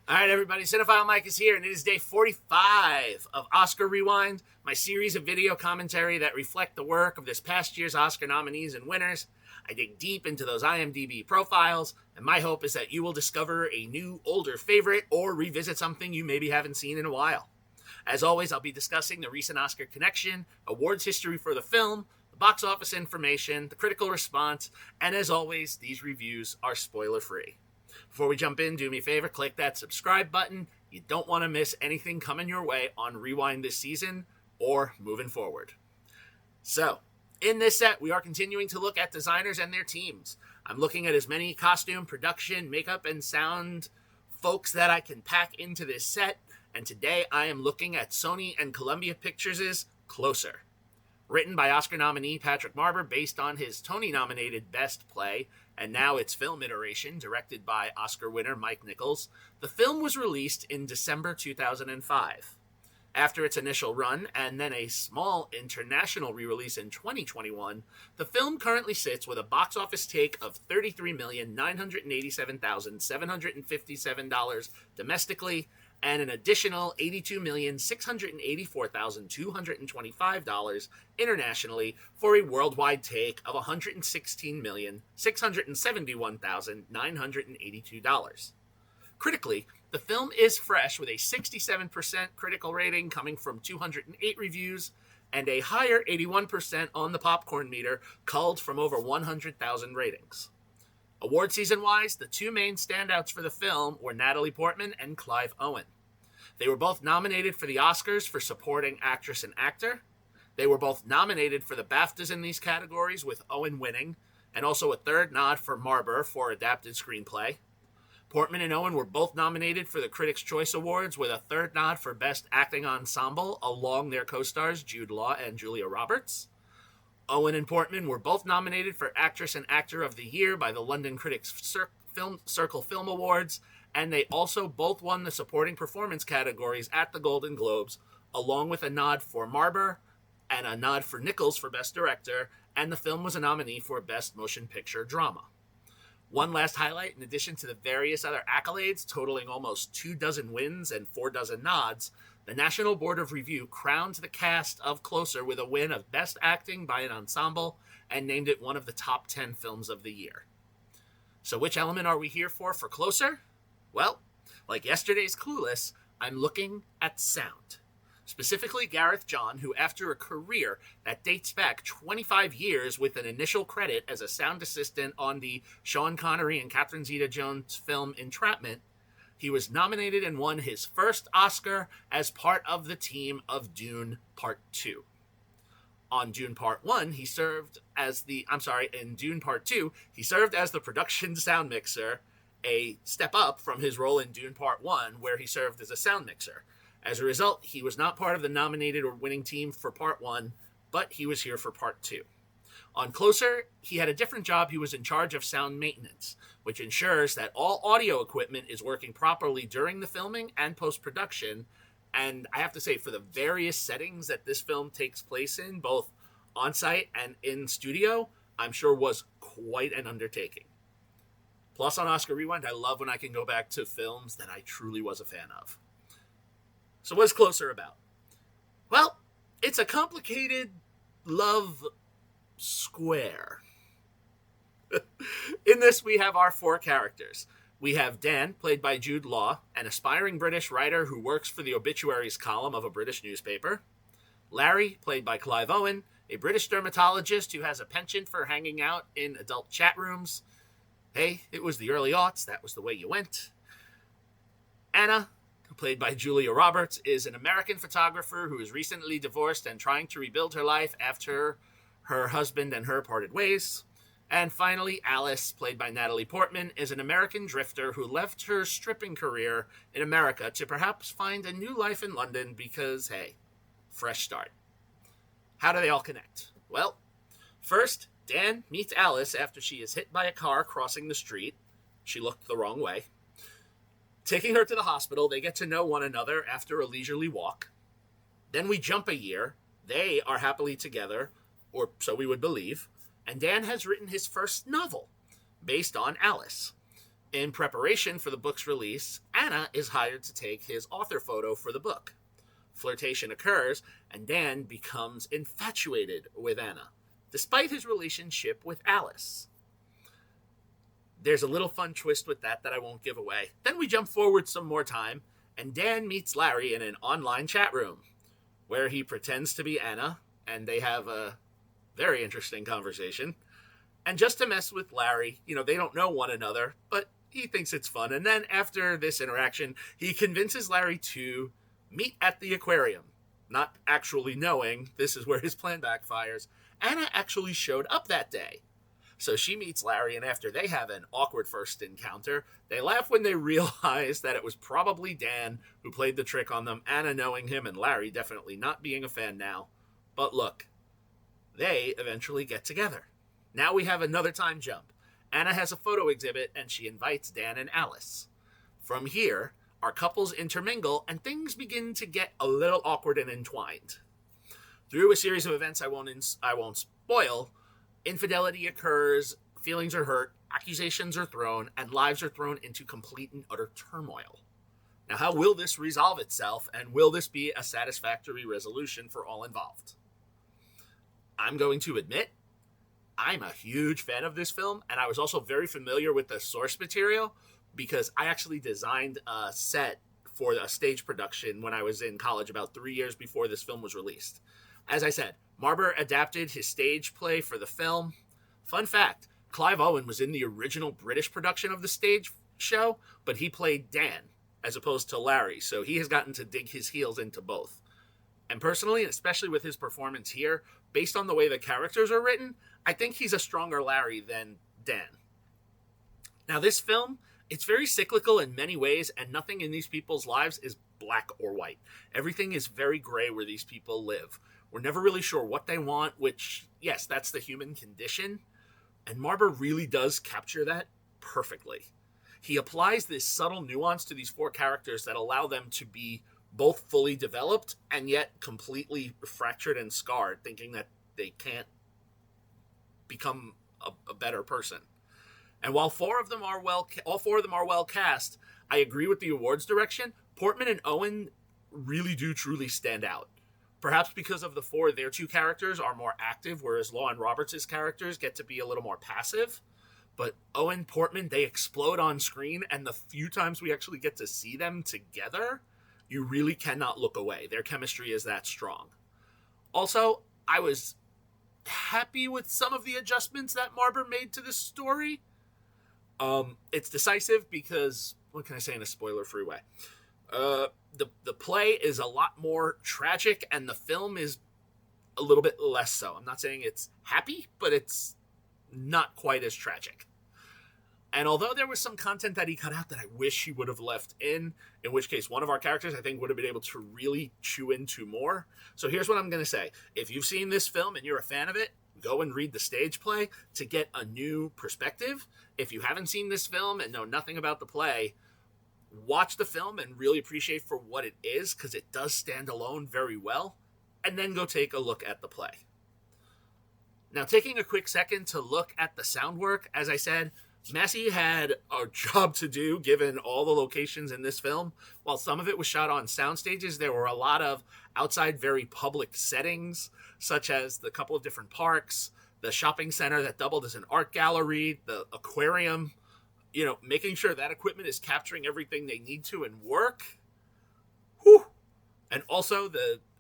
All right, everybody, Cinephile Mike is here, and it is day 45 of Oscar Rewind, my series of video commentary that reflect the work of this past year's Oscar nominees and winners. I dig deep into those IMDb profiles, and my hope is that you will discover a new, older favorite or revisit something you maybe haven't seen in a while. As always, I'll be discussing the recent Oscar connection, awards history for the film, the box office information, the critical response, and as always, these reviews are spoiler-free. Before we jump in, do me a favor, click that subscribe button. You don't want to miss anything coming your way on Rewind this season or moving forward. So, in this set, we are continuing to look at designers and their teams. I'm looking at as many costume, production, makeup, and sound folks that I can pack into this set, and today I am looking at Sony and Columbia Pictures' Closer. Written by Oscar nominee Patrick Marber based on his Tony-nominated Best Play, and now its film iteration, directed by Oscar winner Mike Nichols, the film was released in December 2005. After its initial run, and then a small international re-release in 2021, the film currently sits with a box office take of $33,987,757 domestically, and an additional $82,684,225 internationally, for a worldwide take of $116,671,982. Critically, the film is fresh with a 67% critical rating coming from 208 reviews and a higher 81% on the popcorn meter culled from over 100,000 ratings. Award season-wise, the two main standouts for the film were Natalie Portman and Clive Owen. They were both nominated for the Oscars for supporting actress and actor. They were both nominated for the BAFTAs in these categories, with Owen winning, and also a third nod for Marber for adapted screenplay. Portman and Owen were both nominated for the Critics' Choice Awards, with a third nod for Best Acting Ensemble, along their co-stars Jude Law and Julia Roberts. Owen and Portman were both nominated for Actress and Actor of the Year by the London Critics' Circle Film Awards, and they also both won the Supporting Performance categories at the Golden Globes, along with a nod for Marber and a nod for Nichols for Best Director, and the film was a nominee for Best Motion Picture Drama. One last highlight, in addition to the various other accolades, totaling almost 24 wins and 4 nods, the National Board of Review crowned the cast of Closer with a win of Best Acting by an Ensemble and named it one of the top 10 films of the year. So which element are we here for Closer? Well, like yesterday's Clueless, I'm looking at sound. Specifically Gareth John, who after a career that dates back 25 years with an initial credit as a sound assistant on the Sean Connery and Catherine Zeta-Jones film Entrapment, he was nominated and won his first Oscar as part of the team of Dune Part 2. On Dune Part 1, in Dune Part 2, he served as the production sound mixer, a step up from his role in Dune Part 1, where he served as a sound mixer. As a result, he was not part of the nominated or winning team for Part 1, but he was here for Part 2. On Closer, he had a different job. He was in charge of sound maintenance, which ensures that all audio equipment is working properly during the filming and post-production. And I have to say, for the various settings that this film takes place in, both on-site and in studio, I'm sure was quite an undertaking. Plus, on Oscar Rewind, I love when I can go back to films that I truly was a fan of. So what's Closer about? Well, it's a complicated love square. In this, we have our four characters. We have Dan, played by Jude Law, an aspiring British writer who works for the obituaries column of a British newspaper. Larry, played by Clive Owen, a British dermatologist who has a penchant for hanging out in adult chat rooms. Hey, it was the early aughts, that was the way you went. Anna, played by Julia Roberts, is an American photographer who is recently divorced and trying to rebuild her life after her husband and her parted ways. And finally, Alice, played by Natalie Portman, is an American drifter who left her stripping career in America to perhaps find a new life in London because, hey, fresh start. How do they all connect? Well, first, Dan meets Alice after she is hit by a car crossing the street. She looked the wrong way. Taking her to the hospital, they get to know one another after a leisurely walk. Then we jump a year. They are happily together, or so we would believe, and Dan has written his first novel based on Alice. In preparation for the book's release, Anna is hired to take his author photo for the book. Flirtation occurs, and Dan becomes infatuated with Anna, despite his relationship with Alice. There's a little fun twist with that I won't give away. Then we jump forward some more time, and Dan meets Larry in an online chat room, where he pretends to be Anna, and they have a very interesting conversation. And just to mess with Larry, they don't know one another, but he thinks it's fun. And then after this interaction, he convinces Larry to meet at the aquarium, not actually knowing this is where his plan backfires. Anna actually showed up that day. So she meets Larry, and after they have an awkward first encounter, they laugh when they realize that it was probably Dan who played the trick on them, Anna knowing him and Larry definitely not being a fan now. But look, they eventually get together. Now we have another time jump. Anna has a photo exhibit, and she invites Dan and Alice. From here, our couples intermingle, and things begin to get a little awkward and entwined. Through a series of events I won't spoil, infidelity occurs, feelings are hurt, accusations are thrown, and lives are thrown into complete and utter turmoil. Now, how will this resolve itself, and will this be a satisfactory resolution for all involved? I'm going to admit, I'm a huge fan of this film, and I was also very familiar with the source material because I actually designed a set for a stage production when I was in college about 3 years before this film was released. As I said, Marber adapted his stage play for the film. Fun fact, Clive Owen was in the original British production of the stage show, but he played Dan as opposed to Larry, so he has gotten to dig his heels into both. And personally, especially with his performance here, based on the way the characters are written, I think he's a stronger Larry than Dan. Now, this film, it's very cyclical in many ways, and nothing in these people's lives is black or white. Everything is very gray where these people live. We're never really sure what they want, which, yes, that's the human condition. And Marber really does capture that perfectly. He applies this subtle nuance to these four characters that allow them to be both fully developed and yet completely fractured and scarred, thinking that they can't become a better person. And while all four of them are well cast, I agree with the awards direction. Portman and Owen really do truly stand out. Perhaps because of the four, their two characters are more active, whereas Law and Roberts' characters get to be a little more passive. But Owen, Portman, they explode on screen, and the few times we actually get to see them together, you really cannot look away. Their chemistry is that strong. Also, I was happy with some of the adjustments that Marber made to this story. It's decisive because, what can I say in a spoiler-free way? The play is a lot more tragic, and the film is a little bit less so. I'm not saying it's happy, but it's not quite as tragic. And although there was some content that he cut out that I wish he would have left in which case one of our characters I think would have been able to really chew into more. So here's what I'm going to say. If you've seen this film and you're a fan of it, go and read the stage play to get a new perspective. If you haven't seen this film and know nothing about the play, watch the film and really appreciate for what it is, because it does stand alone very well, and then go take a look at the play. Now, taking a quick second to look at the sound work, as I said, Massey had a job to do given all the locations in this film. While some of it was shot on sound stages, there were a lot of outside, very public settings, such as the couple of different parks, the shopping center that doubled as an art gallery, the aquarium, making sure that equipment is capturing everything they need to and work. Whew. And also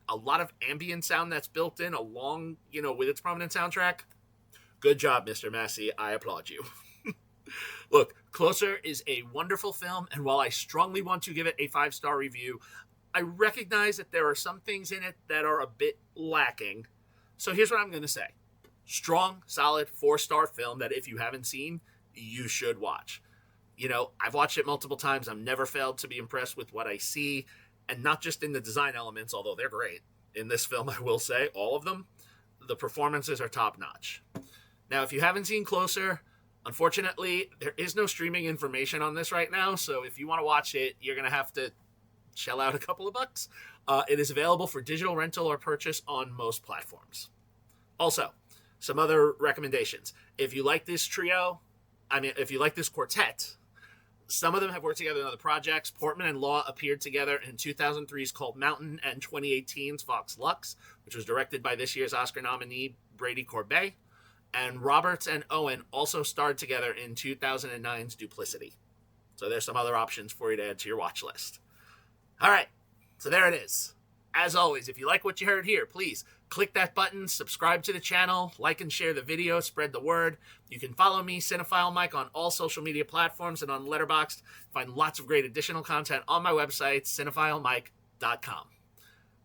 a lot of ambient sound that's built in along, with its prominent soundtrack. Good job, Mr. Massey. I applaud you. Look, Closer is a wonderful film, and while I strongly want to give it a 5-star review, I recognize that there are some things in it that are a bit lacking. So here's what I'm going to say. Strong, solid, 4-star film that if you haven't seen, you should watch. I've watched it multiple times. I've never failed to be impressed with what I see, and not just in the design elements, although they're great. In this film, I will say, all of them, the performances are top-notch. Now, if you haven't seen Closer, unfortunately, there is no streaming information on this right now, so if you want to watch it, you're going to have to shell out a couple of bucks. It is available for digital rental or purchase on most platforms. Also, some other recommendations. If you like this quartet, Some of them have worked together in other projects. Portman and Law appeared together in 2003's Cold Mountain and 2018's Fox Lux, which was directed by this year's Oscar nominee Brady Corbet. And Roberts and Owen also starred together in 2009's Duplicity. So there's some other options for you to add to your watch list. All right, so there it is. As always, if you like what you heard here, please click that button, subscribe to the channel, like and share the video, spread the word. You can follow me, Cinephile Mike, on all social media platforms and on Letterboxd. Find lots of great additional content on my website, cinephilemike.com.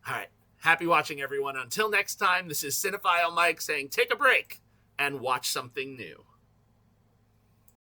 All right, happy watching, everyone. Until next time, this is Cinephile Mike saying take a break and watch something new.